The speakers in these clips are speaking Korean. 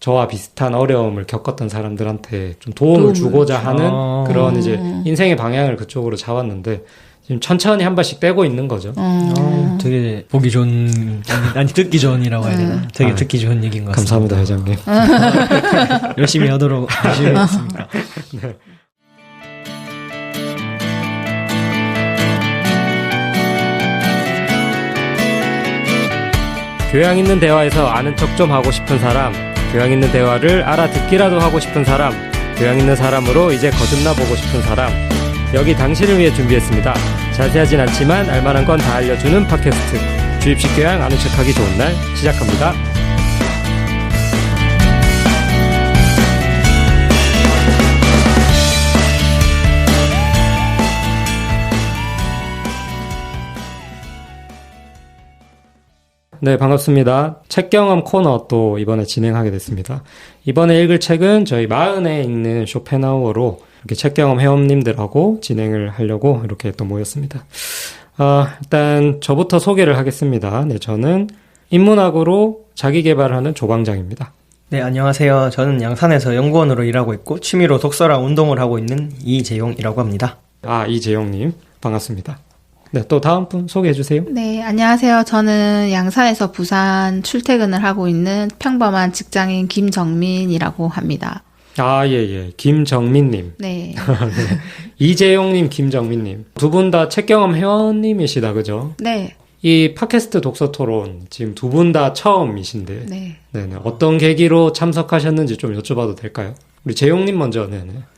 저와 비슷한 어려움을 겪었던 사람들한테 좀 도움을 주고자 하는 그런 이제 인생의 방향을 그쪽으로 잡았는데 지금 천천히 한 발씩 떼고 있는 거죠. 되게 보기 좋은, 아니 듣기 좋은이라고 해야 되나? 되게 듣기 좋은 얘기인 것 같습니다. 감사합니다, 회장님. 열심히 하도록 열심히 했습니다. 네. 교양 있는 대화에서 아는 척 좀 하고 싶은 사람, 교양 있는 대화를 알아듣기라도 하고 싶은 사람, 교양 있는 사람으로 이제 거듭나 보고 싶은 사람, 여기 당신을 위해 준비했습니다. 자세하진 않지만 알만한 건 다 알려주는 팟캐스트 주입식 교양 아는 척하기 좋은 날 시작합니다. 네, 반갑습니다. 책 경험 코너 또 이번에 진행하게 됐습니다. 이번에 읽을 책은 저희 마흔에 읽는 쇼펜하우어로 이렇게 책 경험 회원님들하고 진행을 하려고 이렇게 또 모였습니다. 일단 저부터 소개를 하겠습니다. 네, 저는 인문학으로 자기 개발하는 조광장입니다. 네, 안녕하세요. 저는 양산에서 연구원으로 일하고 있고 취미로 독서랑 운동을 하고 있는 이재용이라고 합니다. 이재용님 반갑습니다. 네, 또 다음 분 소개해 주세요. 네, 안녕하세요. 저는 양산에서 부산 출퇴근을 하고 있는 평범한 직장인 김정민이라고 합니다. 예. 김정민님. 네. 네. 이재용님, 김정민님. 두 분 다 책 경험 회원님이시다, 그죠? 네. 이 팟캐스트 독서 토론 지금 두 분 다 처음이신데. 네. 네네. 어떤 계기로 참석하셨는지 좀 여쭤봐도 될까요? 우리 재용님 먼저.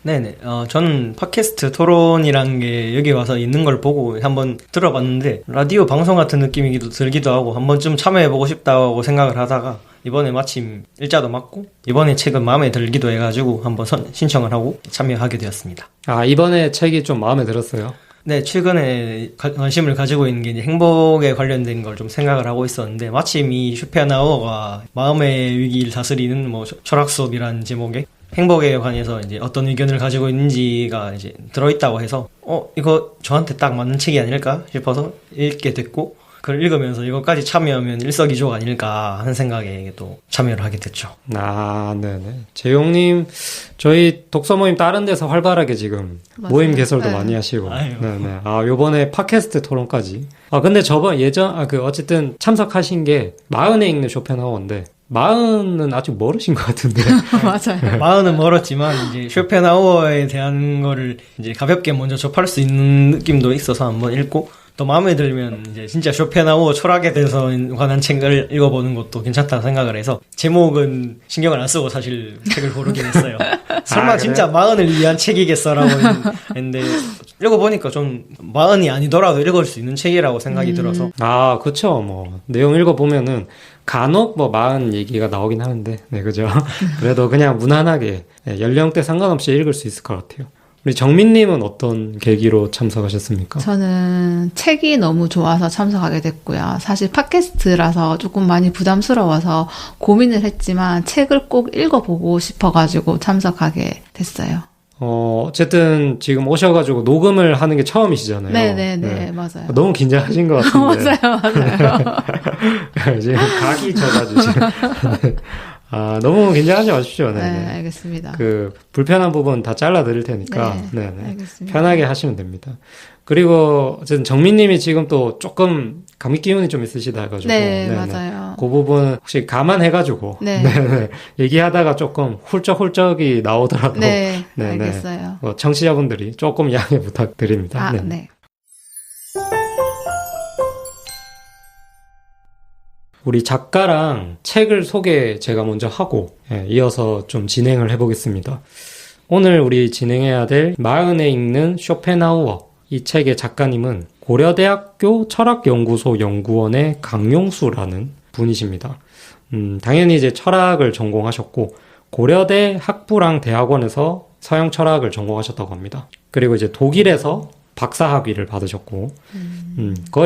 네네. 저는 팟캐스트 토론이란 게 여기 와서 있는 걸 보고 한번 들어봤는데 라디오 방송 같은 느낌이 들기도 하고 한 번쯤 참여해보고 싶다고 생각을 하다가 이번에 마침 일자도 맞고 이번에 책은 마음에 들기도 해가지고 한번 신청을 하고 참여하게 되었습니다. 이번에 책이 좀 마음에 들었어요? 네, 최근에 관심을 가지고 있는 게 이제 행복에 관련된 걸 좀 생각을 하고 있었는데 마침 이 쇼펜하우어가 마음의 위기를 다스리는 철학 수업이라는 제목에 행복에 관해서 이제 어떤 의견을 가지고 있는지가 이제 들어있다고 해서 이거 저한테 딱 맞는 책이 아닐까 싶어서 읽게 됐고 그걸 읽으면서 이것까지 참여하면 일석이조가 아닐까 하는 생각에 또 참여를 하게 됐죠. 네네. 재용님, 저희 독서 모임 다른 데서 활발하게 지금 맞아요. 모임 개설도 네. 많이 하시고. 아유. 네네. 요번에 팟캐스트 토론까지. 근데 어쨌든 참석하신 게 마흔에 읽는 쇼펜하우어인데, 마흔은 아직 멀으신 것 같은데. 맞아요. 마흔은 멀었지만 이제 쇼펜하우어에 대한 거를 이제 가볍게 먼저 접할 수 있는 느낌도 있어서 한번 읽고 또 마음에 들면 이제 진짜 쇼펜하우어 철학에 대해서 관한 책을 읽어보는 것도 괜찮다고 생각을 해서 제목은 신경을 안 쓰고 사실 책을 고르긴 했어요. 설마 진짜 마흔을 위한 책이겠어라고 했는데 읽어보니까 좀 마흔이 아니더라도 읽을 수 있는 책이라고 생각이 들어서 그쵸. 내용 읽어보면은 간혹 마흔 얘기가 나오긴 하는데, 네, 그죠? 그래도 그냥 무난하게 연령대 상관없이 읽을 수 있을 것 같아요. 우리 정민님은 어떤 계기로 참석하셨습니까? 저는 책이 너무 좋아서 참석하게 됐고요. 사실 팟캐스트라서 조금 많이 부담스러워서 고민을 했지만 책을 꼭 읽어보고 싶어가지고 참석하게 됐어요. 어쨌든 지금 오셔가지고 녹음을 하는 게 처음이시잖아요. 네, 맞아요. 너무 긴장하신 것 같은데. 맞아요. 지금 각이 져가지고. 너무 긴장하지 마십시오. 네, 알겠습니다. 불편한 부분 다 잘라드릴 테니까. 네, 알겠습니다. 편하게 하시면 됩니다. 그리고, 어쨌든 정민님이 지금 또 조금 감기 기운이 좀 있으시다 해가지고. 네, 맞아요. 그 부분 혹시 감안해가지고. 네. 얘기하다가 조금 훌쩍훌쩍이 나오더라도. 네, 알겠어요. 청취자분들이 조금 양해 부탁드립니다. 네. 우리 작가랑 책을 소개 제가 먼저 하고 이어서 좀 진행을 해보겠습니다. 오늘 우리 진행해야 될 마흔에 읽는 쇼펜하우어 이 책의 작가님은 고려대학교 철학연구소 연구원의 강용수라는 분이십니다. 당연히 이제 철학을 전공하셨고 고려대 학부랑 대학원에서 서양 철학을 전공하셨다고 합니다. 그리고 이제 독일에서 박사학위를 받으셨고,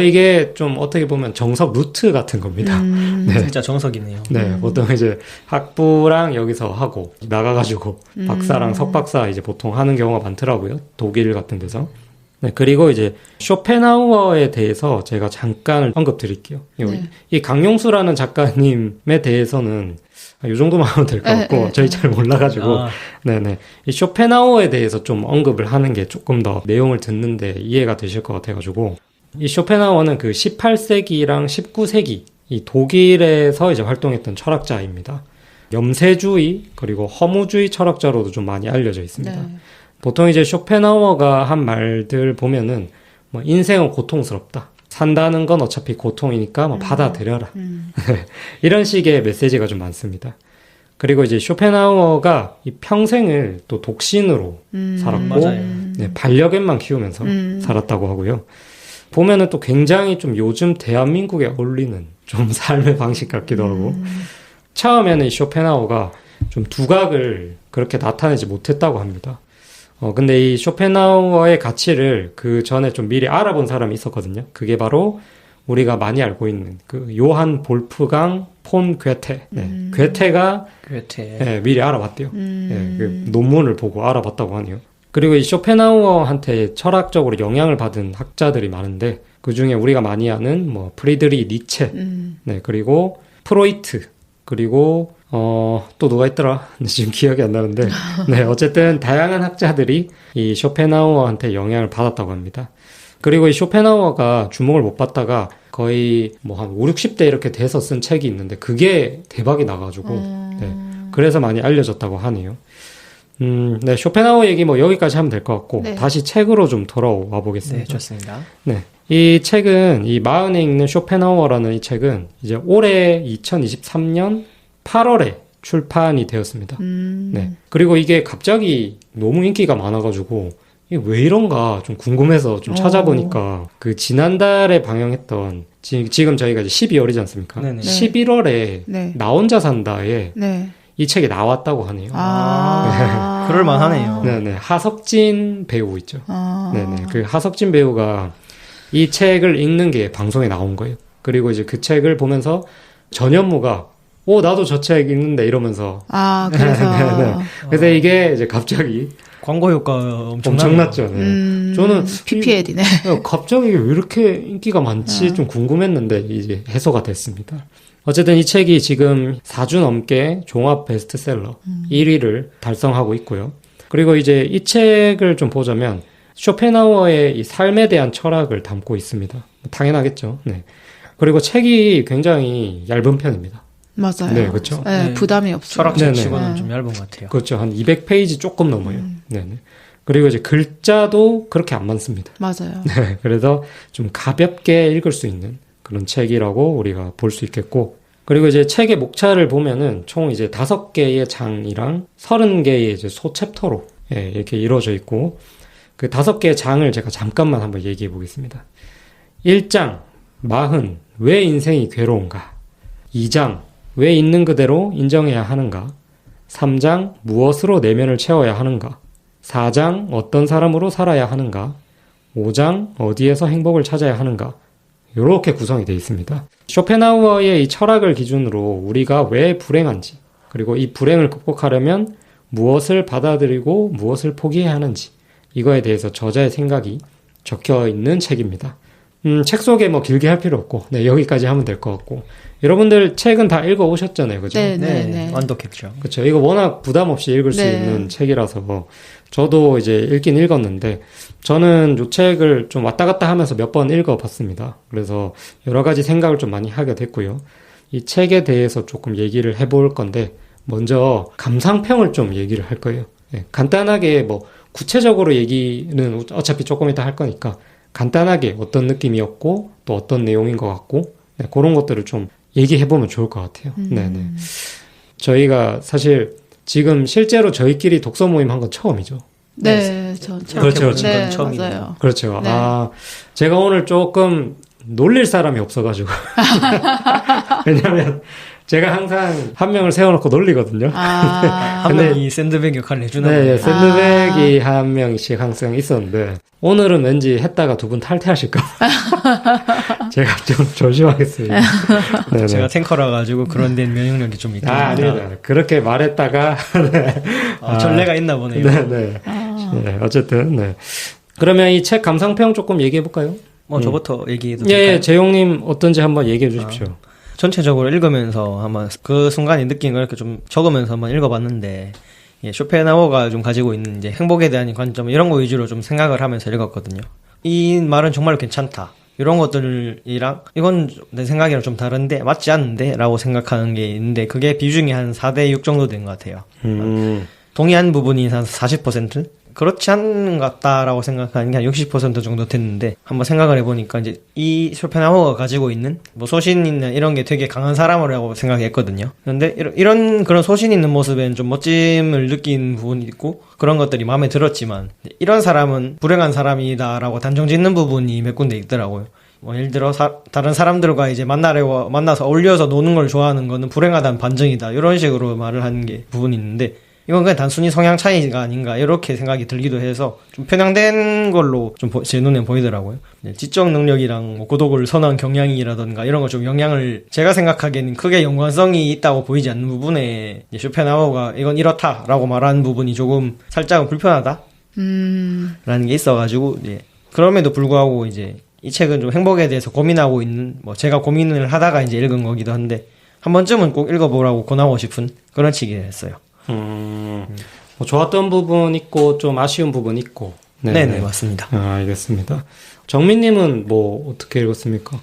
이게 좀 어떻게 보면 정석 루트 같은 겁니다. 네. 진짜 정석이네요. 네, 보통 이제 학부랑 여기서 하고, 나가가지고, 박사랑 석박사 이제 보통 하는 경우가 많더라고요. 독일 같은 데서. 네, 그리고 이제 쇼펜하우어에 대해서 제가 잠깐 언급드릴게요. 네. 이 강용수라는 작가님에 대해서는 이 정도만 하면 될 것 같고 저희 잘 몰라가지고 네네 이 쇼펜하우어에 대해서 좀 언급을 하는 게 조금 더 내용을 듣는데 이해가 되실 것 같아가지고 이 쇼펜하우어는 그 18세기랑 19세기 이 독일에서 이제 활동했던 철학자입니다. 염세주의 그리고 허무주의 철학자로도 좀 많이 알려져 있습니다. 네. 보통 이제 쇼펜하우어가 한 말들 보면은 뭐 인생은 고통스럽다. 산다는 건 어차피 고통이니까 뭐 받아들여라. 이런 식의 메시지가 좀 많습니다. 그리고 이제 쇼펜하우어가 이 평생을 또 독신으로 살았고 맞아요. 네, 반려견만 키우면서 살았다고 하고요. 보면은 또 굉장히 좀 요즘 대한민국에 어울리는 좀 삶의 방식 같기도 하고 처음에는 이 쇼펜하우어가 좀 두각을 그렇게 나타내지 못했다고 합니다. 근데 이 쇼펜하우어의 가치를 그 전에 좀 미리 알아본 사람이 있었거든요. 그게 바로 우리가 많이 알고 있는 그 요한 볼프강 폰 괴테. 네, 괴테가 네, 미리 알아봤대요. 네, 그 논문을 보고 알아봤다고 하네요. 그리고 이 쇼펜하우어한테 철학적으로 영향을 받은 학자들이 많은데 그 중에 우리가 많이 아는 뭐 프리드리 니체, 네, 그리고 프로이트, 그리고 또 누가 있더라? 지금 기억이 안 나는데 네, 어쨌든 다양한 학자들이 이 쇼펜하우어한테 영향을 받았다고 합니다. 그리고 이 쇼펜하우어가 주목을 못 받다가 거의 뭐 한 5, 60대 이렇게 돼서 쓴 책이 있는데 그게 대박이 나가지고 네, 그래서 많이 알려졌다고 하네요. 네, 쇼펜하우어 얘기 뭐 여기까지 하면 될 것 같고 네. 다시 책으로 좀 돌아와 보겠습니다. 네, 좋습니다. 네. 이 책은 이 마흔에 읽는 쇼펜하우어라는 이 책은 이제 올해 2023년 8월에 출판이 되었습니다. 네. 그리고 이게 갑자기 너무 인기가 많아가지고 이게 왜 이런가 좀 궁금해서 좀 찾아보니까 그 지난달에 방영했던 지금 저희가 이제 12월이지 않습니까? 네네. 11월에 네. 나 혼자 산다에 네. 이 책이 나왔다고 하네요. 그럴 만하네요. 네네. 하석진 배우 있죠. 아. 네네. 그 하석진 배우가 이 책을 읽는 게 방송에 나온 거예요. 그리고 이제 그 책을 보면서 전현무가 나도 저 책 읽는데 이러면서 그래서. 네. 그래서 이게 이제 갑자기 광고 효과 엄청났죠. 네. 저는 PPL이네. 갑자기 왜 이렇게 인기가 많지 좀 궁금했는데 이제 해소가 됐습니다. 어쨌든 이 책이 지금 4주 넘게 종합 베스트셀러 1위를 달성하고 있고요. 그리고 이제 이 책을 좀 보자면 쇼펜하우어의 이 삶에 대한 철학을 담고 있습니다. 당연하겠죠. 네. 그리고 책이 굉장히 얇은 편입니다. 맞아요. 네, 그렇죠. 네, 네. 부담이 없어요. 철학책 네네. 치고는 좀 얇은 것 같아요. 그렇죠. 한 200페이지 조금 넘어요. 네네. 그리고 이제 글자도 그렇게 안 많습니다. 맞아요. 네. 그래서 좀 가볍게 읽을 수 있는 그런 책이라고 우리가 볼 수 있겠고, 그리고 이제 책의 목차를 보면은 총 이제 5개의 장이랑 30개의 이제 소챕터로 이렇게 이루어져 있고, 그 5개의 장을 제가 잠깐만 한번 얘기해 보겠습니다. 1장, 마흔, 왜 인생이 괴로운가? 2장, 왜 있는 그대로 인정해야 하는가? 3장, 무엇으로 내면을 채워야 하는가? 4장, 어떤 사람으로 살아야 하는가? 5장, 어디에서 행복을 찾아야 하는가? 이렇게 구성이 되어 있습니다. 쇼펜하우어의 이 철학을 기준으로 우리가 왜 불행한지, 그리고 이 불행을 극복하려면 무엇을 받아들이고 무엇을 포기해야 하는지, 이거에 대해서 저자의 생각이 적혀 있는 책입니다. 책 소개 뭐 길게 할 필요 없고, 네, 여기까지 하면 될 것 같고. 여러분들 책은 다 읽어 오셨잖아요, 그죠? 네. 완독했죠. 그렇죠. 이거 워낙 부담 없이 읽을 수 네. 있는 책이라서 저도 이제 읽긴 읽었는데 저는 이 책을 좀 왔다 갔다 하면서 몇 번 읽어봤습니다. 그래서 여러 가지 생각을 좀 많이 하게 됐고요. 이 책에 대해서 조금 얘기를 해볼 건데 먼저 감상평을 좀 얘기를 할 거예요. 네, 간단하게 뭐 구체적으로 얘기는 어차피 조금 이따 할 거니까 간단하게 어떤 느낌이었고 또 어떤 내용인 것 같고 네, 그런 것들을 좀 얘기해보면 좋을 것 같아요. 네네. 저희가 사실 지금 실제로 저희끼리 독서 모임 한 건 처음이죠. 네, 그렇죠. 네, 처음이네요. 맞아요. 그렇죠. 네. 제가 오늘 조금 놀릴 사람이 없어가지고. 왜냐면 제가 항상 한 명을 세워놓고 놀리거든요. 한 근데- 명이 샌드백 역할을 해주나 네, 보네요. 샌드백이 한 명씩 항상 있었는데 오늘은 왠지 했다가 두 분 탈퇴하실까 봐 제가 좀 조심하겠습니다. 네네. 제가 탱커라 가지고 그런 데는 면역력이 좀 있다. 아닙니다. 그렇게 말했다가 전례가 있나 보네요. 네네. 네, 어쨌든 네. 그러면 이 책 감상평 조금 얘기해 볼까요? 저부터 얘기해도 예, 될까요? 재용님 어떤지 한번 얘기해 주십시오. 전체적으로 읽으면서 한번 그 순간에 느낀 걸 이렇게 좀 적으면서 한번 읽어봤는데, 예, 쇼펜하우어가 좀 가지고 있는 이제 행복에 대한 관점 이런 거 위주로 좀 생각을 하면서 읽었거든요. 이 말은 정말 괜찮다. 이런 것들이랑 이건 내 생각이랑 좀 다른데 맞지 않는데 라고 생각하는 게 있는데 그게 비중이 한 4대 6 정도 된 것 같아요. 동의한 부분이 한 40%? 그렇지 않은 것 같다라고 생각하는 게 한 60% 정도 됐는데 한번 생각을 해보니까 이제 이 쇼펜하우어가 가지고 있는 뭐 소신 있는 이런 게 되게 강한 사람이라고 생각했거든요. 그런데 이런 그런 소신 있는 모습엔 좀 멋짐을 느낀 부분이 있고 그런 것들이 마음에 들었지만 이런 사람은 불행한 사람이다라고 단정 짓는 부분이 몇 군데 있더라고요. 뭐 예를 들어 다른 사람들과 이제 만나서 어울려서 노는 걸 좋아하는 거는 불행하다는 반증이다 이런 식으로 말을 하는 게 부분이 있는데 이건 그냥 단순히 성향 차이가 아닌가 이렇게 생각이 들기도 해서 좀 편향된 걸로 좀 제 눈에 보이더라고요. 지적 능력이랑 뭐 고독을 선호한 경향이라던가 이런 거 좀 영향을 제가 생각하기에는 크게 연관성이 있다고 보이지 않는 부분에 쇼펜하우어가 이건 이렇다라고 말하는 부분이 조금 살짝은 불편하다 라는 게 있어가지고 그럼에도 불구하고 이제 이 책은 좀 행복에 대해서 고민하고 있는 뭐 제가 고민을 하다가 이제 읽은 거기도 한데 한 번쯤은 꼭 읽어보라고 권하고 싶은 그런 책이 됐어요. 뭐 좋았던 부분 있고 좀 아쉬운 부분 있고. 네네 맞습니다. 알겠습니다. 정민님은 뭐 어떻게 읽었습니까?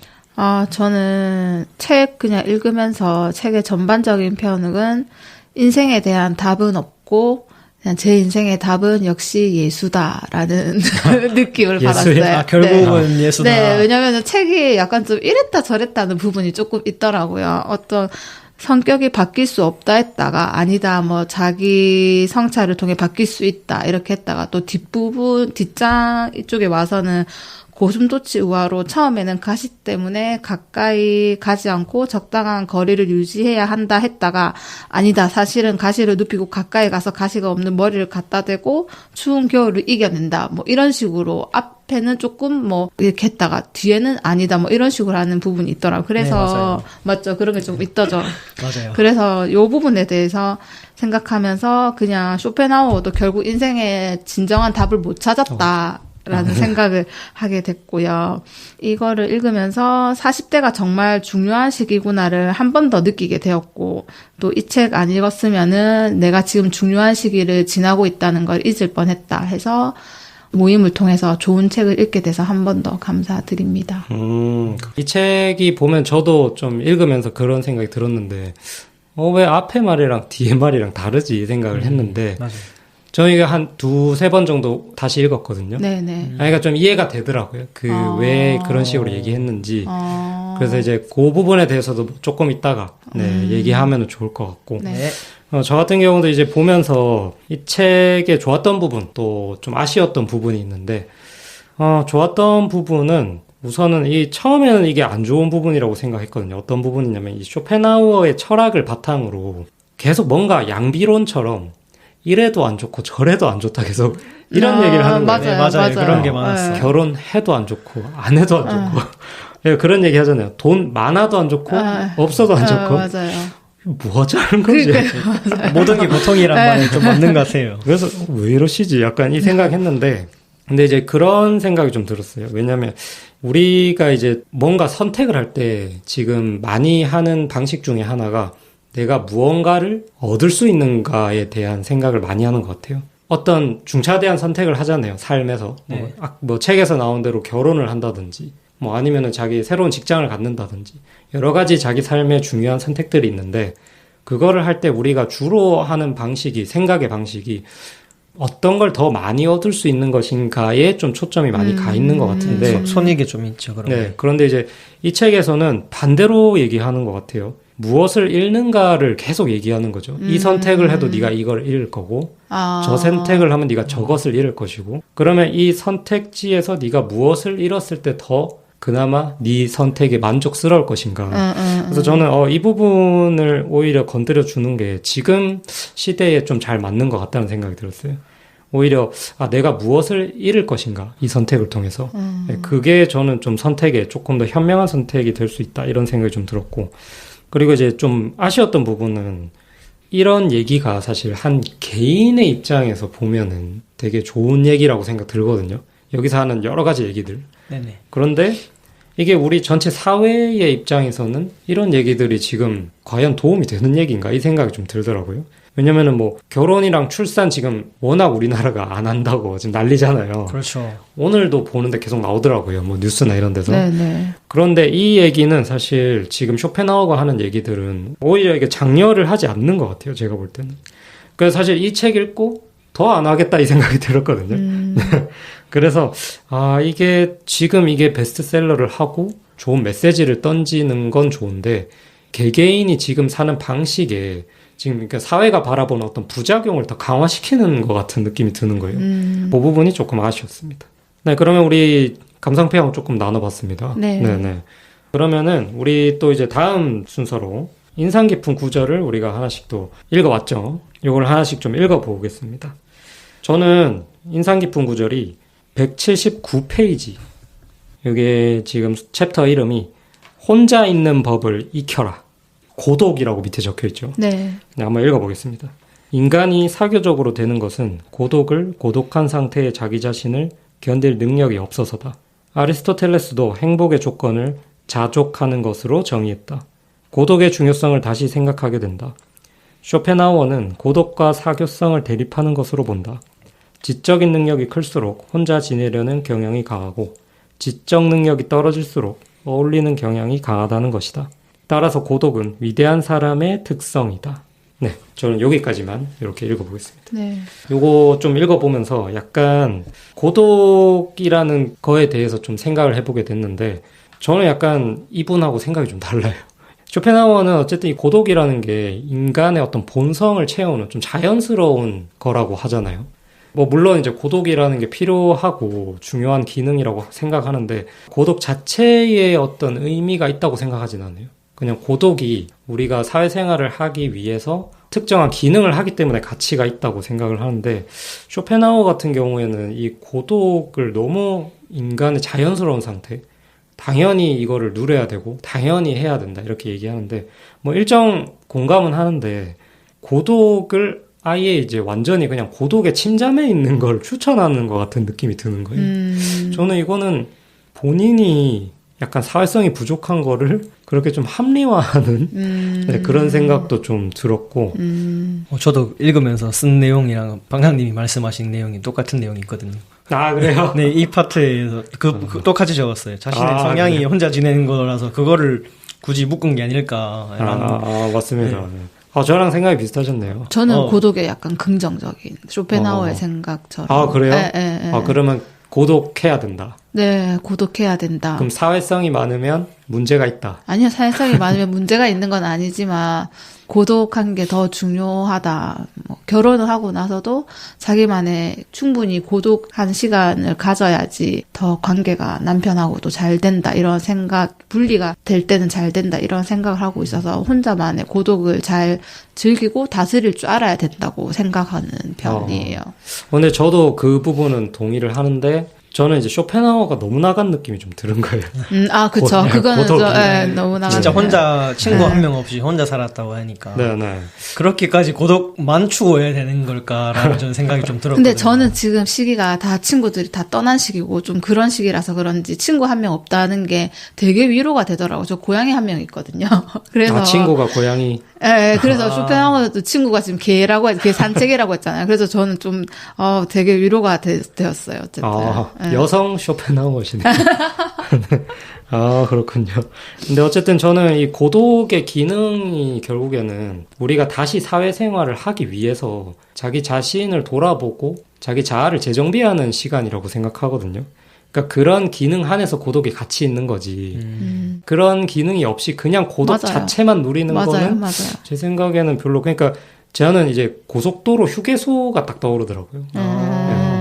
저는 책 그냥 읽으면서 책의 전반적인 편은 인생에 대한 답은 없고 그냥 제 인생의 답은 역시 예수다라는 느낌을 받았어요. 결국은 네. 예수다. 네, 왜냐면 책이 약간 좀 이랬다 저랬다는 부분이 조금 있더라고요. 어떤 성격이 바뀔 수 없다 했다가 아니다 뭐 자기 성찰을 통해 바뀔 수 있다 이렇게 했다가 또 뒷장 이쪽에 와서는 고슴도치 우화로 처음에는 가시 때문에 가까이 가지 않고 적당한 거리를 유지해야 한다 했다가 아니다 사실은 가시를 눕히고 가까이 가서 가시가 없는 머리를 갖다 대고 추운 겨울을 이겨낸다 뭐 이런 식으로 앞에는 조금 뭐 이렇게 했다가 뒤에는 아니다 뭐 이런 식으로 하는 부분이 있더라고요. 그래서 네, 맞죠 그런 게 좀 있더죠. 맞아요. 그래서 요 부분에 대해서 생각하면서 그냥 쇼펜하우어도 결국 인생의 진정한 답을 못 찾았다. 라는 생각을 하게 됐고요. 이거를 읽으면서 40대가 정말 중요한 시기구나를 한 번 더 느끼게 되었고 또 이 책 안 읽었으면은 내가 지금 중요한 시기를 지나고 있다는 걸 잊을 뻔했다 해서 모임을 통해서 좋은 책을 읽게 돼서 한 번 더 감사드립니다. 이 책이 보면 저도 좀 읽으면서 그런 생각이 들었는데 왜 앞에 말이랑 뒤에 말이랑 다르지 생각을 했는데 맞아요. 저희가 한 2-3번 정도 다시 읽었거든요. 네네. 그러니까 좀 이해가 되더라고요. 왜 그런 식으로 얘기했는지. 그래서 이제 그 부분에 대해서도 조금 이따가 얘기하면 좋을 것 같고. 네. 저 같은 경우도 이제 보면서 이 책의 좋았던 부분 또 좀 아쉬웠던 부분이 있는데 좋았던 부분은 우선은 처음에는 이게 안 좋은 부분이라고 생각했거든요. 어떤 부분이냐면 이 쇼펜하우어의 철학을 바탕으로 계속 뭔가 양비론처럼 이래도 안 좋고 저래도 안 좋다 계속 이런 얘기를 하는 거예요. 맞아요. 그런 게 많았어. 네. 결혼해도 안 좋고 안 해도 안 좋고 그런 얘기 하잖아요. 돈 많아도 안 좋고 없어도 안 좋고 맞아요. 뭐 하자는 거지. 모든 게 보통이란 말이 좀 맞는 것 같아요. 그래서 왜 이러시지 약간 이 생각했는데 근데 이제 그런 생각이 좀 들었어요. 왜냐하면 우리가 이제 뭔가 선택을 할 때 지금 많이 하는 방식 중에 하나가 내가 무언가를 얻을 수 있는가에 대한 생각을 많이 하는 것 같아요. 어떤 중차대한 선택을 하잖아요. 삶에서. 네. 뭐 책에서 나온 대로 결혼을 한다든지 뭐 아니면은 자기 새로운 직장을 갖는다든지 여러 가지 자기 삶에 중요한 선택들이 있는데 그거를 할 때 우리가 주로 하는 방식이 생각의 방식이 어떤 걸 더 많이 얻을 수 있는 것인가에 좀 초점이 많이 가 있는 것 같은데 손익이 좀 있죠. 네, 그런데 이제 이 책에서는 반대로 얘기하는 것 같아요. 무엇을 잃는가를 계속 얘기하는 거죠. 이 선택을 해도 네가 이걸 잃을 거고 저 선택을 하면 네가 저것을 잃을 것이고 그러면 이 선택지에서 네가 무엇을 잃었을 때 더 그나마 네 선택에 만족스러울 것인가. 그래서 저는 이 부분을 오히려 건드려 주는 게 지금 시대에 좀 잘 맞는 것 같다는 생각이 들었어요. 오히려 내가 무엇을 잃을 것인가 이 선택을 통해서 그게 저는 좀 선택에 조금 더 현명한 선택이 될 수 있다 이런 생각이 좀 들었고 그리고 이제 좀 아쉬웠던 부분은 이런 얘기가 사실 한 개인의 입장에서 보면은 되게 좋은 얘기라고 생각 들거든요. 여기서 하는 여러 가지 얘기들. 네네. 그런데 이게 우리 전체 사회의 입장에서는 이런 얘기들이 지금 과연 도움이 되는 얘기인가 이 생각이 좀 들더라고요. 왜냐면은 뭐 결혼이랑 출산 지금 워낙 우리나라가 안 한다고 지금 난리잖아요. 그렇죠. 오늘도 보는데 계속 나오더라고요. 뭐 뉴스나 이런 데서. 네네. 그런데 이 얘기는 사실 지금 쇼펜하우어가 하는 얘기들은 오히려 이게 장려를 하지 않는 것 같아요. 제가 볼 때는. 그래서 사실 이 책 읽고 더 안 하겠다 이 생각이 들었거든요. 그래서 이게 지금 이게 베스트셀러를 하고 좋은 메시지를 던지는 건 좋은데 개개인이 지금 사는 방식에 지금 그러니까 사회가 바라보는 어떤 부작용을 더 강화시키는 것 같은 느낌이 드는 거예요. 그 부분이 조금 아쉬웠습니다. 네, 그러면 우리 감상평 조금 나눠봤습니다. 네. 네네. 그러면은 우리 또 이제 다음 순서로 인상 깊은 구절을 우리가 하나씩 또 읽어왔죠. 이걸 하나씩 좀 읽어보겠습니다. 저는 인상 깊은 구절이 179페이지. 이게 지금 챕터 이름이 혼자 있는 법을 익혀라. 고독이라고 밑에 적혀있죠. 네. 네, 한번 읽어보겠습니다. 인간이 사교적으로 되는 것은 고독한 상태의 자기 자신을 견딜 능력이 없어서다. 아리스토텔레스도 행복의 조건을 자족하는 것으로 정의했다. 고독의 중요성을 다시 생각하게 된다. 쇼펜하우어는 고독과 사교성을 대립하는 것으로 본다. 지적인 능력이 클수록 혼자 지내려는 경향이 강하고 지적 능력이 떨어질수록 어울리는 경향이 강하다는 것이다. 따라서 고독은 위대한 사람의 특성이다. 네, 저는 여기까지만 이렇게 읽어보겠습니다. 네. 요거 좀 읽어보면서 약간 고독이라는 거에 대해서 좀 생각을 해보게 됐는데 저는 약간 이분하고 생각이 좀 달라요. 쇼펜하우어는 어쨌든 이 고독이라는 게 인간의 어떤 본성을 채우는 좀 자연스러운 거라고 하잖아요. 뭐 물론 이제 고독이라는 게 필요하고 중요한 기능이라고 생각하는데 고독 자체에 어떤 의미가 있다고 생각하진 않아요. 그냥 고독이 우리가 사회생활을 하기 위해서 특정한 기능을 하기 때문에 가치가 있다고 생각을 하는데 쇼펜하우어 같은 경우에는 이 고독을 너무 인간의 자연스러운 상태 당연히 이거를 누려야 되고 당연히 해야 된다 이렇게 얘기하는데 뭐 일정 공감은 하는데 고독을 아예 이제 완전히 그냥 고독에 침잠해 있는 걸 추천하는 것 같은 느낌이 드는 거예요. 저는 이거는 본인이 약간 사회성이 부족한 거를 그렇게 좀 합리화하는 네, 그런 생각도 좀 들었고 저도 읽으면서 쓴 내용이랑 방장님이 말씀하신 내용이 똑같은 내용이 있거든요. 아 그래요? 네, 이 파트에서 그 똑같이 적었어요. 자신의 성향이 그래요? 혼자 지내는 거라서 그거를 굳이 묶은 게 아닐까. 맞습니다. 네. 네. 저랑 생각이 비슷하셨네요. 저는 고독에 약간 긍정적인 쇼펜하우어의 생각처럼. 그래요? 네. 그러면 고독해야 된다. 네, 고독해야 된다. 그럼 사회성이 많으면 문제가 있다. 아니요, 사회성이 많으면 문제가 있는 건 아니지만 고독한 게 더 중요하다. 뭐, 결혼을 하고 나서도 자기만의 충분히 고독한 시간을 가져야지 더 관계가 남편하고도 잘 된다. 이런 생각, 분리가 될 때는 잘 된다. 이런 생각을 하고 있어서 혼자만의 고독을 잘 즐기고 다스릴 줄 알아야 된다고 생각하는 편이에요. 근데 저도 그 부분은 동의를 하는데 저는 이제 쇼펜하우어가 너무 나간 느낌이 좀 드는 거예요. 그쵸. 그거는 고독이. 너무 나간. 진짜 혼자 친구 한 명 없이 혼자 살았다고 하니까 네. 그렇게까지 고독만 추구해야 되는 걸까라는 저는 생각이 좀 들었거든요. 근데 저는 지금 시기가 다 친구들이 다 떠난 시기고 좀 그런 시기라서 그런지 친구 한 명 없다는 게 되게 위로가 되더라고요. 저 고양이 한 명 있거든요. 그래서 친구가 고양이. 그래서 쇼펜하우어도 친구가 지금 개 산책이라고 했잖아요. 그래서 저는 좀 되게 위로가 되었어요. 어쨌든. 여성 쇼펜하우어시네. 그렇군요. 근데 어쨌든 저는 이 고독의 기능이 결국에는 우리가 다시 사회생활을 하기 위해서 자기 자신을 돌아보고 자기 자아를 재정비하는 시간이라고 생각하거든요. 그러니까 그런 기능 안에서 고독이 같이 있는 거지. 그런 기능이 없이 그냥 고독 맞아요. 자체만 누리는 거는 맞아요. 제 생각에는 별로 그러니까 저는 이제 고속도로 휴게소가 딱 떠오르더라고요.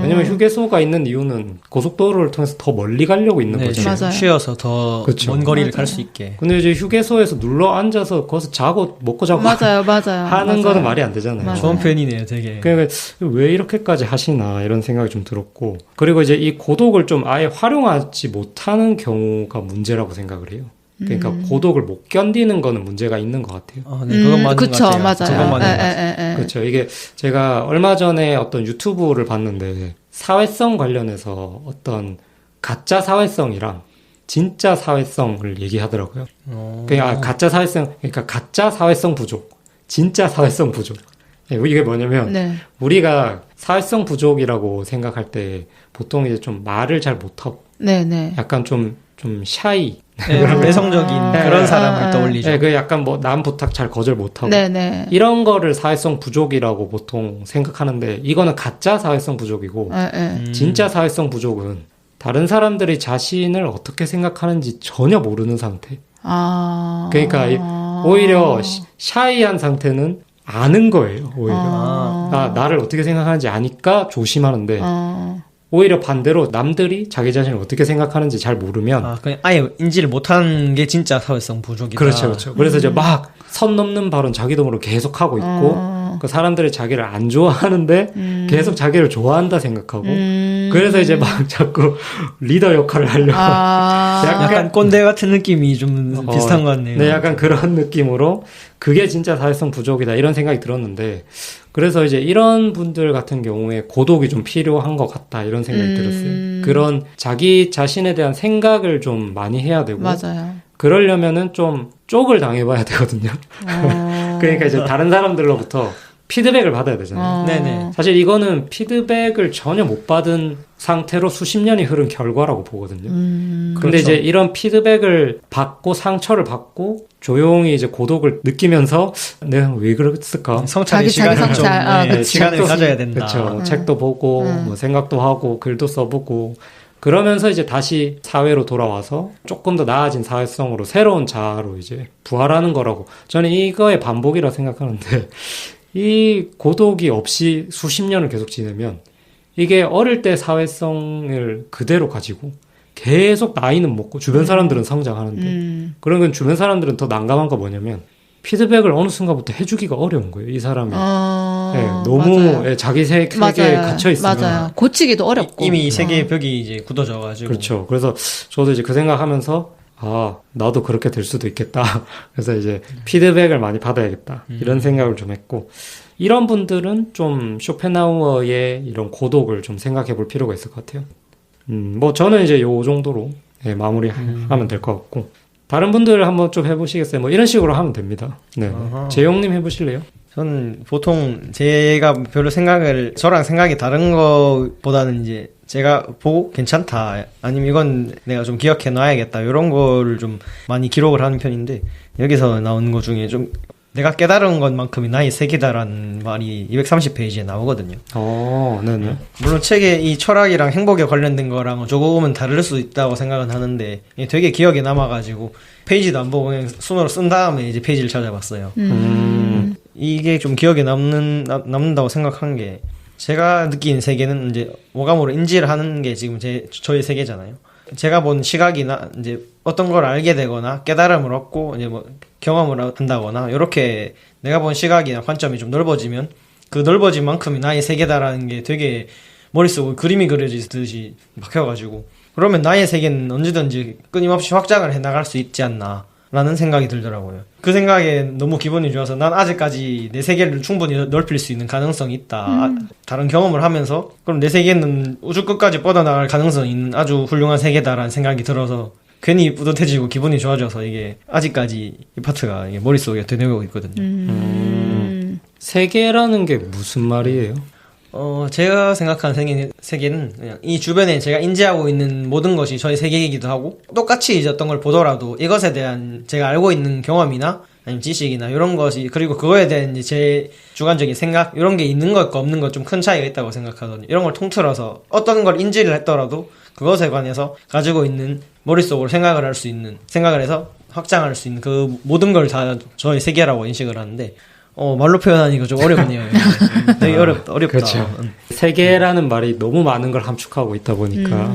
왜냐면 휴게소가 있는 이유는 고속도로를 통해서 더 멀리 가려고 있는 네, 거죠. 맞아요. 쉬어서 더 그쵸. 먼 거리를 맞아요. 갈 수 있게. 근데 이제 휴게소에서 눌러 앉아서 거기서 자고 먹고 자고 맞아요. 하는 거는 말이 안 되잖아요. 맞아요. 좋은 표현이네요, 되게. 그러니까 왜 이렇게까지 하시나 이런 생각이 좀 들었고 그리고 이제 이 고독을 좀 아예 활용하지 못하는 경우가 문제라고 생각을 해요. 그러니까 고독을 못 견디는 거는 문제가 있는 것 같아요. 네, 그건 맞는 그쵸, 것 같아요. 맞아요. 그건 맞는 것 같아요. 그렇죠. 이게 제가 얼마 전에 어떤 유튜브를 봤는데 사회성 관련해서 어떤 가짜 사회성이랑 진짜 사회성을 얘기하더라고요. 어. 그러니까 가짜 사회성 부족, 진짜 사회성 부족. 이게 뭐냐면 네. 우리가 사회성 부족이라고 생각할 때 보통 이제 좀 말을 잘 못하고 네네. 약간 좀 샤이. 네, 그런 내성적인 네. 그런 네. 사람을 네. 떠올리죠. 그 약간 뭐 남 부탁 잘 거절 못하고 네네. 이런 거를 사회성 부족이라고 보통 생각하는데 이거는 가짜 사회성 부족이고 네. 진짜 사회성 부족은 다른 사람들이 자신을 어떻게 생각하는지 전혀 모르는 상태. 아. 그러니까 오히려 샤이한 상태는 아는 거예요. 오히려 나를 어떻게 생각하는지 아니까 조심하는데 오히려 반대로 남들이 자기 자신을 어떻게 생각하는지 잘 모르면 아, 그냥 아예 인지를 못하는 게 진짜 사회성 부족이다. 그렇죠. 그래서 이제 막 선 넘는 발언 자기도 모르게 계속 하고 있고 그 사람들이 자기를 안 좋아하는데 계속 자기를 좋아한다 생각하고 그래서 이제 막 자꾸 리더 역할을 하려고 약간 꼰대 같은 느낌이 좀 비슷한 것 같네요. 네, 약간 그런 느낌으로 그게 진짜 사회성 부족이다 이런 생각이 들었는데 그래서 이제 이런 분들 같은 경우에 고독이 좀 필요한 것 같다 이런 생각이 들었어요. 그런 자기 자신에 대한 생각을 좀 많이 해야 되고 맞아요. 그러려면은 좀 쪽을 당해봐야 되거든요. 그러니까 이제 다른 사람들로부터 피드백을 받아야 되잖아요. 네네. 사실 이거는 피드백을 전혀 못 받은 상태로 수십 년이 흐른 결과라고 보거든요. 근데 그렇죠. 이제 이런 피드백을 받고 상처를 받고 조용히 이제 고독을 느끼면서 내가 왜 그랬을까? 성찰의 자기 시간을 좀 성찰. 그치, 시간을 그치. 가져야 된다. 그렇죠. 책도 보고 뭐 생각도 하고 글도 써보고 그러면서 이제 다시 사회로 돌아와서 조금 더 나아진 사회성으로 새로운 자아로 이제 부활하는 거라고 저는 이거의 반복이라 생각하는데 이 고독이 없이 수십 년을 계속 지내면 이게 어릴 때 사회성을 그대로 가지고 계속 나이는 먹고 주변 사람들은 성장하는데 그러면 주변 사람들은 더 난감한 거 뭐냐면 피드백을 어느 순간부터 해주기가 어려운 거예요. 이 사람이 너무 맞아요. 자기 세계에 맞아요. 갇혀 있으면 맞아요. 고치기도 어렵고. 이미 세계의 벽이 이제 굳어져가지고. 그렇죠. 그래서 저도 이제 그 생각하면서 나도 그렇게 될 수도 있겠다. 그래서 이제 피드백을 많이 받아야겠다. 이런 생각을 좀 했고 이런 분들은 좀 쇼펜하우어의 이런 고독을 좀 생각해 볼 필요가 있을 것 같아요. 뭐 저는 이제 요 정도로 마무리하면 될 것 같고 다른 분들 한번 좀 해보시겠어요? 뭐 이런 식으로 하면 됩니다. 네, 재용님 해보실래요? 저는 보통 제가 별로 저랑 생각이 다른 것보다는 이제 제가 보고 괜찮다 아니면 이건 내가 좀 기억해 놔야겠다 이런 거를 좀 많이 기록을 하는 편인데 여기서 나오는 것 중에 좀 내가 깨달은 것만큼이 나의 세계다라는 말이 230페이지에 나오거든요. 네네. 물론 책의 이 철학이랑 행복에 관련된 거랑 조금은 다를 수 있다고 생각은 하는데 이게 되게 기억에 남아가지고 페이지도 안 보고 그냥 손으로 쓴 다음에 이제 페이지를 찾아봤어요. 이게 좀 기억에 남는다고 생각한 게 제가 느낀 세계는 이제 오감으로 인지를 하는 게 지금 저의 세계잖아요. 제가 본 시각이나 이제 어떤 걸 알게 되거나 깨달음을 얻고 이제 뭐 경험을 한다거나 이렇게 내가 본 시각이나 관점이 좀 넓어지면 그 넓어진 만큼이 나의 세계다라는 게 되게 머릿속에 그림이 그려지듯이 박혀가지고 그러면 나의 세계는 언제든지 끊임없이 확장을 해나갈 수 있지 않나 라는 생각이 들더라고요. 그 생각에 너무 기분이 좋아서 난 아직까지 내 세계를 충분히 넓힐 수 있는 가능성이 있다. 다른 경험을 하면서 그럼 내 세계는 우주 끝까지 뻗어나갈 가능성이 있는 아주 훌륭한 세계다라는 생각이 들어서 괜히 뿌듯해지고 기분이 좋아져서 이게 아직까지 이 파트가 이게 머릿속에 되뇌고 있거든요. 세계라는 게 무슨 말이에요? 제가 생각하는 세계는 그냥 이 주변에 제가 인지하고 있는 모든 것이 저의 세계이기도 하고 똑같이 이제 어떤 걸 보더라도 이것에 대한 제가 알고 있는 경험이나 아니면 지식이나 이런 것이 그리고 그거에 대한 이제 제 주관적인 생각 이런 게 있는 것과 없는 것 좀 큰 차이가 있다고 생각하거든요. 이런 걸 통틀어서 어떤 걸 인지를 했더라도 그것에 관해서 가지고 있는 머릿속으로 생각을 할 수 있는 생각을 해서 확장할 수 있는 그 모든 걸 다 저의 세계라고 인식을 하는데 말로 표현하니까 좀 어렵네요. 되게 어렵다. 그렇죠. 세계라는 말이 너무 많은 걸 함축하고 있다 보니까.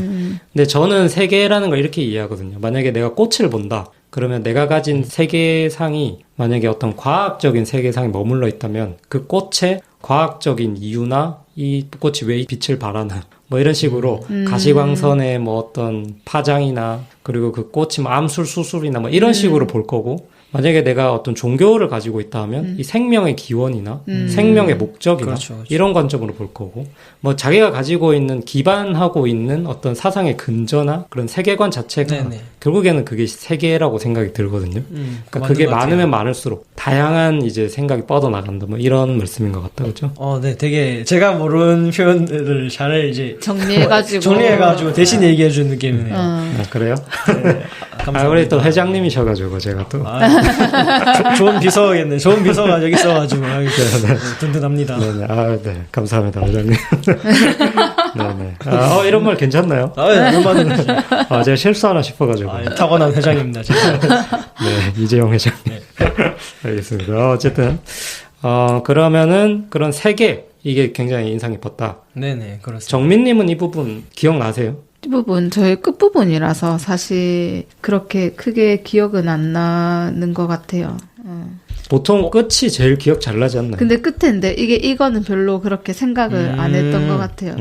근데 저는 세계라는 걸 이렇게 이해하거든요. 만약에 내가 꽃을 본다. 그러면 내가 가진 세계상이 만약에 어떤 과학적인 세계상에 머물러 있다면 그 꽃의 과학적인 이유나 이 꽃이 왜 빛을 발하나 뭐 이런 식으로 가시광선의 뭐 어떤 파장이나 그리고 그 꽃이 뭐 암술 수술이나 뭐 이런 식으로 볼 거고 만약에 내가 어떤 종교를 가지고 있다 하면 이 생명의 기원이나 생명의 목적이나 그렇죠, 그렇죠. 이런 관점으로 볼 거고 뭐 자기가 가지고 있는 기반하고 있는 어떤 사상의 근저나 그런 세계관 자체가 네네. 결국에는 그게 세계라고 생각이 들거든요. 그러니까 맞는 그게 것 같아요. 많으면 많을수록 다양한 이제 생각이 뻗어나간다 뭐 이런 말씀인 것 같다 그죠? 네, 되게 제가 모르는 표현들을 잘 이제 정리해가지고 대신 얘기해준 느낌이네요. 아, 그래요? 네, 감사합니다. 우리 또 회장님이셔가지고 제가 또 좋은 비서겠네. 좋은 비서가 여기 있어가지고 든든합니다. 네네. 네. 감사합니다, 회장님. 네네. 이런 말 괜찮나요? 네, 얼마나 제가 실수 하나 싶어가지고. 타고난 회장입니다. 제가. 네, 이재용 회장님. 알겠습니다. 어쨌든, 그러면은 그런 세계, 이게 굉장히 인상 깊었다. 네네, 그렇습니다. 정민님은 이 부분 기억나세요? 이 부분 저의 끝부분이라서 사실 그렇게 크게 기억은 안 나는 것 같아요. 보통 끝이 제일 기억 잘 나지 않나요? 근데 끝인데 이거는 별로 그렇게 생각을 안 했던 것 같아요.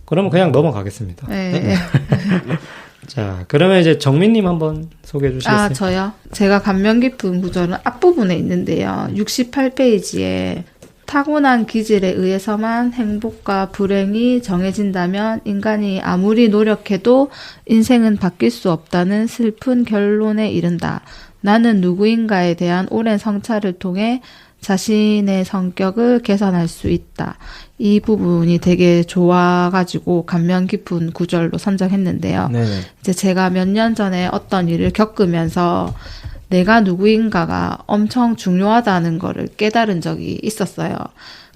그러면 그냥 넘어가겠습니다. 네. 자, 그러면 이제 정민님 한번 소개해 주시겠어요? 저요? 제가 감명 깊은 구절은 앞부분에 있는데요. 68페이지에 타고난 기질에 의해서만 행복과 불행이 정해진다면 인간이 아무리 노력해도 인생은 바뀔 수 없다는 슬픈 결론에 이른다. 나는 누구인가에 대한 오랜 성찰을 통해 자신의 성격을 개선할 수 있다. 이 부분이 되게 좋아가지고 감명 깊은 구절로 선정했는데요. 네네. 이제 제가 몇 년 전에 어떤 일을 겪으면서 내가 누구인가가 엄청 중요하다는 거를 깨달은 적이 있었어요.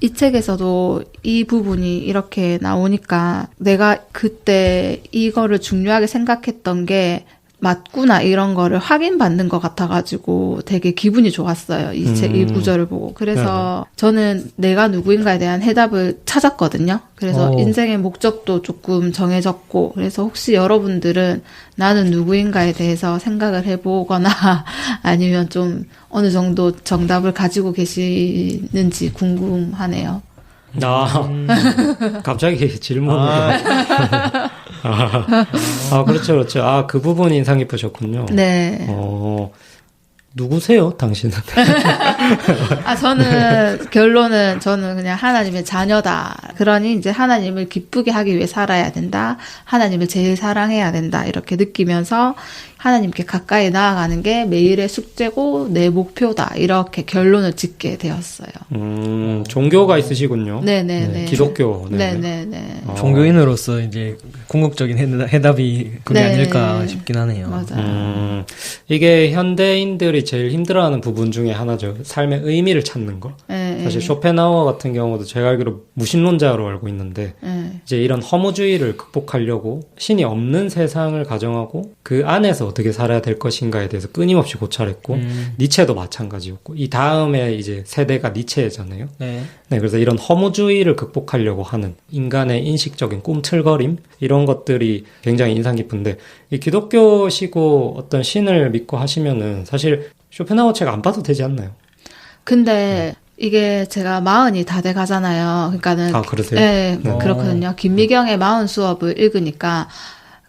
이 책에서도 이 부분이 이렇게 나오니까 내가 그때 이거를 중요하게 생각했던 게 맞구나 이런 거를 확인받는 것 같아가지고 되게 기분이 좋았어요. 이 구절을 보고. 그래서 저는 내가 누구인가에 대한 해답을 찾았거든요. 그래서 인생의 목적도 조금 정해졌고 그래서 혹시 여러분들은 나는 누구인가에 대해서 생각을 해보거나 아니면 좀 어느 정도 정답을 가지고 계시는지 궁금하네요. 갑자기 질문을. 그렇죠, 그렇죠. 그 부분이 인상 깊으셨군요. 네. 누구세요, 당신은? 저는, 결론은 저는 그냥 하나님의 자녀다. 그러니 이제 하나님을 기쁘게 하기 위해 살아야 된다. 하나님을 제일 사랑해야 된다. 이렇게 느끼면서 하나님께 가까이 나아가는 게 매일의 숙제고 내 목표다. 이렇게 결론을 짓게 되었어요. 종교가 있으시군요. 네네네. 네, 기독교. 네네네. 종교인으로서 이제 궁극적인 해답이 그게 네. 아닐까 싶긴 하네요. 맞아요. 이게 현대인들이 제일 힘들어하는 부분 중에 하나죠. 삶의 의미를 찾는 거. 네, 사실 쇼펜하우어 같은 경우도 제가 알기로 무신론자로 알고 있는데 이제 이런 허무주의를 극복하려고 신이 없는 세상을 가정하고 그 안에서 어떻게 살아야 될 것인가에 대해서 끊임없이 고찰했고 니체도 마찬가지였고 이 다음에 이제 세대가 니체잖아요. 네. 네, 그래서 이런 허무주의를 극복하려고 하는 인간의 인식적인 꿈틀거림 이런 것들이 굉장히 인상 깊은데 이 기독교시고 어떤 신을 믿고 하시면은 사실 쇼펜하우어 책 안 봐도 되지 않나요? 근데 이게 제가 40이 다 돼 가잖아요. 그러니까는 그러세요? 네, 네. 그렇거든요. 김미경의 40 수업을 읽으니까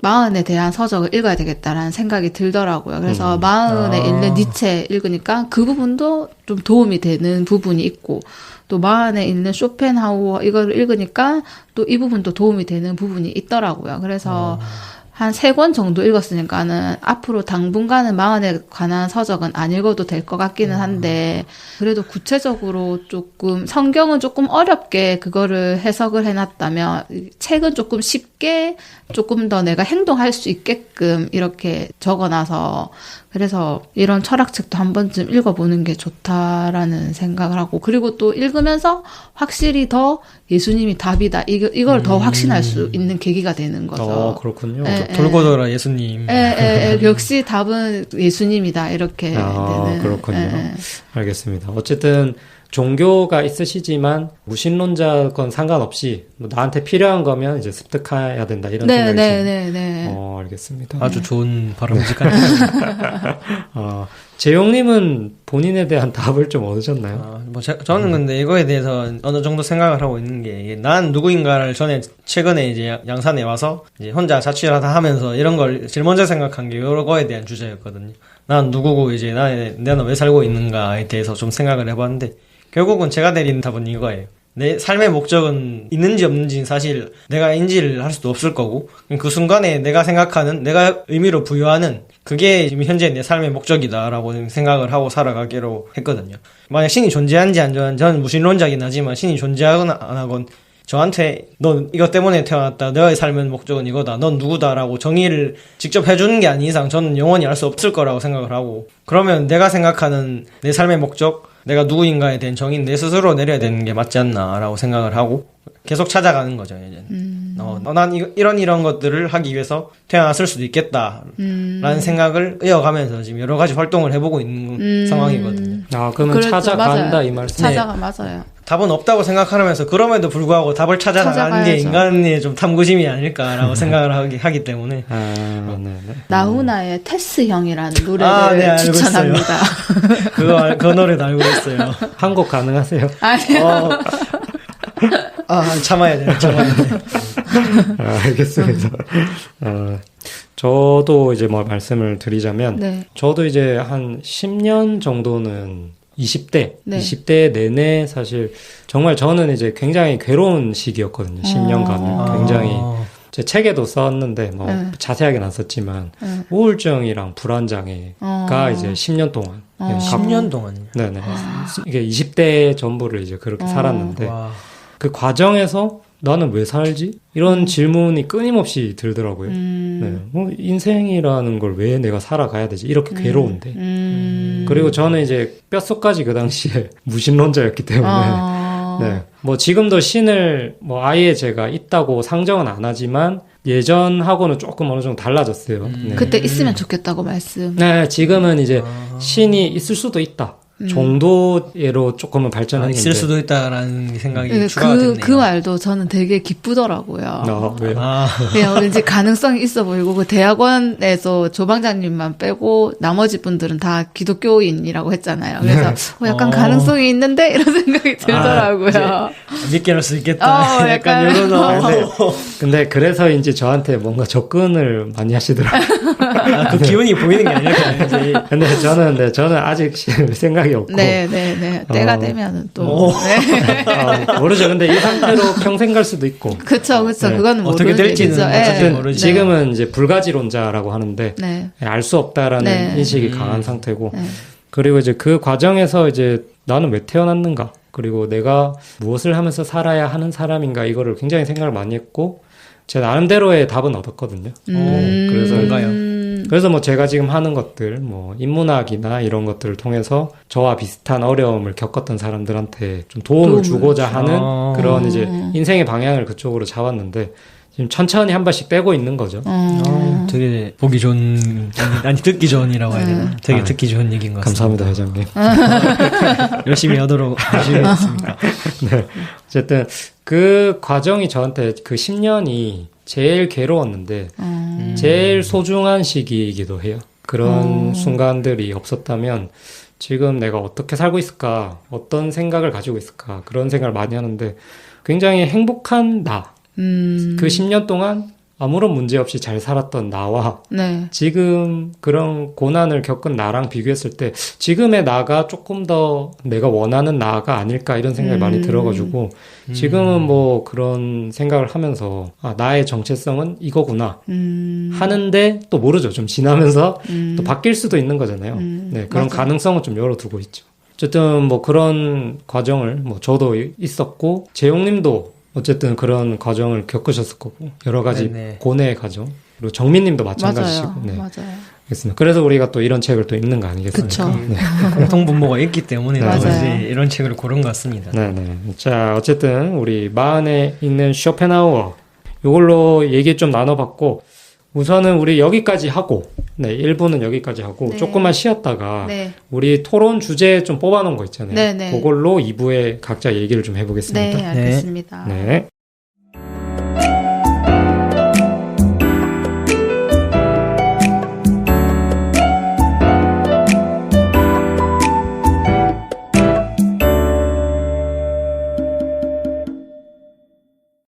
40에 대한 서적을 읽어야 되겠다라는 생각이 들더라고요. 그래서 40에 읽는 니체 읽으니까 그 부분도 좀 도움이 되는 부분이 있고 또 40에 읽는 쇼펜하우어 이걸 읽으니까 또 이 부분도 도움이 되는 부분이 있더라고요. 그래서 한 3권 정도 읽었으니까는 앞으로 당분간은 40에 관한 서적은 안 읽어도 될 것 같기는 한데 그래도 구체적으로 조금 성경은 조금 어렵게 그거를 해석을 해놨다면 책은 조금 쉽게 조금 더 내가 행동할 수 있게끔 이렇게 적어놔서 그래서 이런 철학책도 한 번쯤 읽어보는 게 좋다라는 생각을 하고 그리고 또 읽으면서 확실히 더 예수님이 답이다 이걸 더 확신할 수 있는 계기가 되는 거죠. 그렇군요. 돌고 돌아 예수님. 역시 답은 예수님이다 이렇게 되는. 그렇군요. 알겠습니다. 어쨌든 종교가 있으시지만 무신론자건 상관없이 뭐 나한테 필요한 거면 이제 습득해야 된다 이런 생각이시죠. 네. 알겠습니다. 아주 좋은 바람직한. 재용님은 본인에 대한 답을 좀 얻으셨나요? 저는 근데 이거에 대해서 어느 정도 생각을 하고 있는 게, 이게 난 누구인가를 최근에 이제 양산에 와서 이제 혼자 자취를 하다 하면서 이런 걸 제일 먼저 생각한 게 이거에 대한 주제였거든요. 난 누구고 이제 나는 왜 살고 있는가에 대해서 좀 생각을 해봤는데 결국은 제가 내린 답은 이거예요. 내 삶의 목적은 있는지 없는지는 사실 내가 인지를 할 수도 없을 거고 그 순간에 내가 생각하는 내가 의미로 부여하는 그게 지금 현재 내 삶의 목적이다라고 생각을 하고 살아가기로 했거든요. 만약 신이 존재하는지 안 존재하는지 저는 무신론자긴 하지만 신이 존재하거나 안 하건 저한테 넌 이것 때문에 태어났다. 너의 삶의 목적은 이거다. 넌 누구다라고 정의를 직접 해주는 게 아닌 이상 저는 영원히 알 수 없을 거라고 생각을 하고 그러면 내가 생각하는 내 삶의 목적 내가 누구인가에 대한 정의는 내 스스로 내려야 되는 게 맞지 않나라고 생각을 하고 계속 찾아가는 거죠. 이제. 난 이런 것들을 하기 위해서 태어났을 수도 있겠다라는 생각을 이어가면서 지금 여러 가지 활동을 해보고 있는 상황이거든요. 아, 그러면 그렇죠, 찾아간다 맞아요. 이 말씀. 찾아가 맞아요. 답은 없다고 생각하면서 그럼에도 불구하고 답을 찾아가는 게 찾아가야죠. 인간의 좀 탐구심이 아닐까라고 생각을 하기 때문에 아, 네네. 나훈아의 테스 형이라는 노래를 네, 알고 추천합니다. 그 노래도 알고 있어요. 한곡 가능하세요? 아니요. 참아야 돼요. 아, 알겠습니다. 저도 이제 뭐 말씀을 드리자면, 네. 저도 이제 한 10년 정도는 20대, 네. 20대 내내 사실 정말 저는 이제 굉장히 괴로운 시기였거든요. 10년간은. 굉장히 제 책에도 썼는데 뭐 네. 자세하게는 안 썼지만 네. 우울증이랑 불안장애가 이제 10년 동안 네, 10년 동안요. 네네. 이게 20대 전부를 이제 그렇게 살았는데 와. 그 과정에서 나는 왜 살지? 이런 질문이 끊임없이 들더라고요. 네. 뭐 인생이라는 걸 왜 내가 살아가야 되지? 이렇게 괴로운데. 그리고 저는 이제 뼛속까지 그 당시에 무신론자였기 때문에 네. 뭐 지금도 신을 뭐 아예 제가 있다고 상정은 안 하지만 예전하고는 조금 어느 정도 달라졌어요. 네. 그때 있으면 좋겠다고 말씀. 네, 지금은 이제 신이 있을 수도 있다. 정도로 조금은 발전했는데. 있을 수도 있다라는 생각이 추가가 됐네요. 그 말도 저는 되게 기쁘더라고요. 왜요? 그냥 왠지 가능성이 있어 보이고 그 대학원에서 조방장님만 빼고 나머지 분들은 다 기독교인이라고 했잖아요. 그래서 약간 가능성이 있는데 이런 생각이 들더라고요. 믿게 할 수 있겠다. 약간 이런 근데 그래서인지 저한테 뭔가 접근을 많이 하시더라고요. 그 기운이 보이는 게 아닐까요? 근데 저는 아직 생각이 없고. 네. 때가 되면은 또. 네. 모르죠. 근데 이 상태로 평생 갈 수도 있고. 그쵸. 네. 그거는 어떻게 모르는 될지는 얘기죠. 어쨌든 네. 모르지. 지금은 이제 불가지론자라고 하는데 네. 알 수 없다라는 네. 인식이 강한 상태고. 네. 그리고 이제 그 과정에서 이제 나는 왜 태어났는가? 그리고 내가 무엇을 하면서 살아야 하는 사람인가? 이거를 굉장히 생각을 많이 했고 제 나름대로의 답은 얻었거든요. 그래서 뭐 제가 지금 하는 것들, 뭐 인문학이나 이런 것들을 통해서 저와 비슷한 어려움을 겪었던 사람들한테 좀 도움을 주고자 하는 그런 이제 인생의 방향을 그쪽으로 잡았는데 지금 천천히 한 발씩 떼고 있는 거죠. 되게 보기 좋은, 아니 듣기 좋은이라고 해야 되나? 되게 듣기 좋은 얘기인 것 같습니다. 감사합니다, 회장님. 열심히 하도록 하시겠습니다. 네. 어쨌든 그 과정이 저한테 그 10년이 제일 괴로웠는데 제일 소중한 시기이기도 해요. 그런 순간들이 없었다면 지금 내가 어떻게 살고 있을까? 어떤 생각을 가지고 있을까? 그런 생각을 많이 하는데 굉장히 행복한 나. 그 10년 동안 아무런 문제 없이 잘 살았던 나와 네. 지금 그런 고난을 겪은 나랑 비교했을 때 지금의 나가 조금 더 내가 원하는 나가 아닐까 이런 생각이 많이 들어가지고 지금은 뭐 그런 생각을 하면서 나의 정체성은 이거구나 하는데 또 모르죠. 좀 지나면서 또 바뀔 수도 있는 거잖아요. 네, 그런 맞아. 가능성은 좀 열어두고 있죠. 어쨌든 뭐 그런 과정을 뭐 저도 있었고 재용님도 어쨌든 그런 과정을 겪으셨을 거고 여러 가지 네네. 고뇌의 과정 그리고 정민님도 마찬가지시고 맞아요. 네. 맞아요. 알겠습니다. 그래서 우리가 또 이런 책을 또 읽는 거 아니겠습니까? 그쵸. 네. 공통 분모가 있기 때문에 네. 이제 이런 책을 고른 것 같습니다. 네네. 자 어쨌든 우리 마흔에 읽는 쇼펜하우어 이걸로 얘기 좀 나눠봤고 우선은 우리 여기까지 하고 네 1부는 여기까지 하고 네. 조금만 쉬었다가 네. 우리 토론 주제 좀 뽑아놓은 거 있잖아요. 네네. 그걸로 2부에 각자 얘기를 좀 해보겠습니다. 네, 알겠습니다. 네.